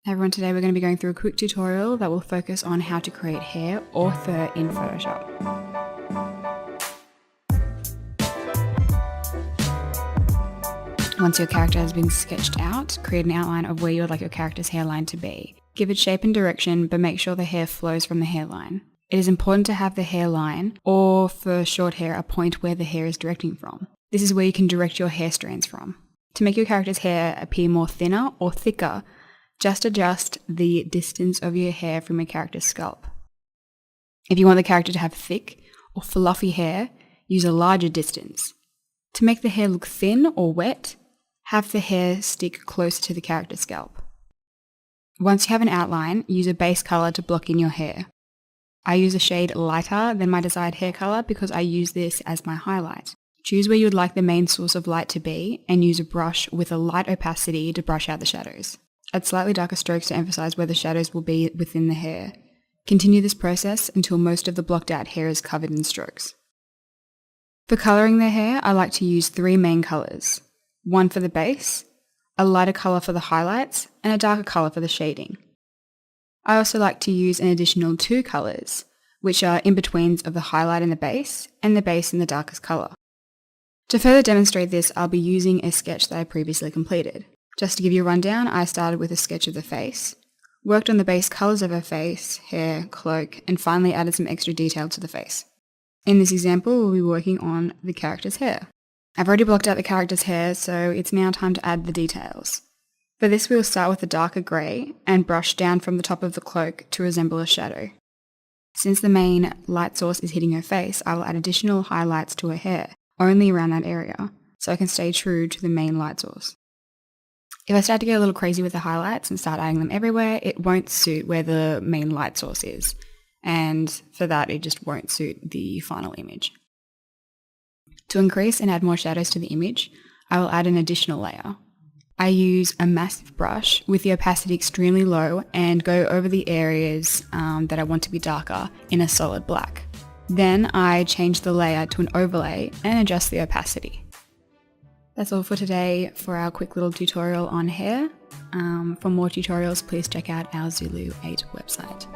Hey everyone, today we're going to be going through a quick tutorial that will focus on how to create hair or fur in Photoshop. Once your character has been sketched out, create an outline of where you would like your character's hairline to be. Give it shape and direction, but make sure the hair flows from the hairline. It is important to have the hairline, or for short hair, a point where the hair is directing from. This is where you can direct your hair strands from. To make your character's hair appear more thinner or thicker, just adjust the distance of your hair from your character's scalp. If you want the character to have thick or fluffy hair, use a larger distance. To make the hair look thin or wet, have the hair stick closer to the character's scalp. Once you have an outline, use a base color to block in your hair. I use a shade lighter than my desired hair color because I use this as my highlight. Choose where you would like the main source of light to be and use a brush with a light opacity to brush out the shadows. Add slightly darker strokes to emphasize where the shadows will be within the hair. Continue this process until most of the blocked out hair is covered in strokes. For coloring the hair, I like to use 3 main colors. One for the base, a lighter color for the highlights, and a darker color for the shading. I also like to use an additional 2 colors, which are in-betweens of the highlight and the base in the darkest color. To further demonstrate this, I'll be using a sketch that I previously completed. Just to give you a rundown, I started with a sketch of the face, worked on the base colours of her face, hair, cloak, and finally added some extra detail to the face. In this example, we'll be working on the character's hair. I've already blocked out the character's hair, so it's now time to add the details. For this, we'll start with a darker grey and brush down from the top of the cloak to resemble a shadow. Since the main light source is hitting her face, I will add additional highlights to her hair, only around that area, so I can stay true to the main light source. If I start to get a little crazy with the highlights and start adding them everywhere, it won't suit where the main light source is. And for that, it just won't suit the final image. To increase and add more shadows to the image, I will add an additional layer. I use a massive brush with the opacity extremely low and go over the areas that I want to be darker in a solid black. Then I change the layer to an overlay and adjust the opacity. That's all for today for our quick little tutorial on hair. For more tutorials, please check out our Zulu 8 website.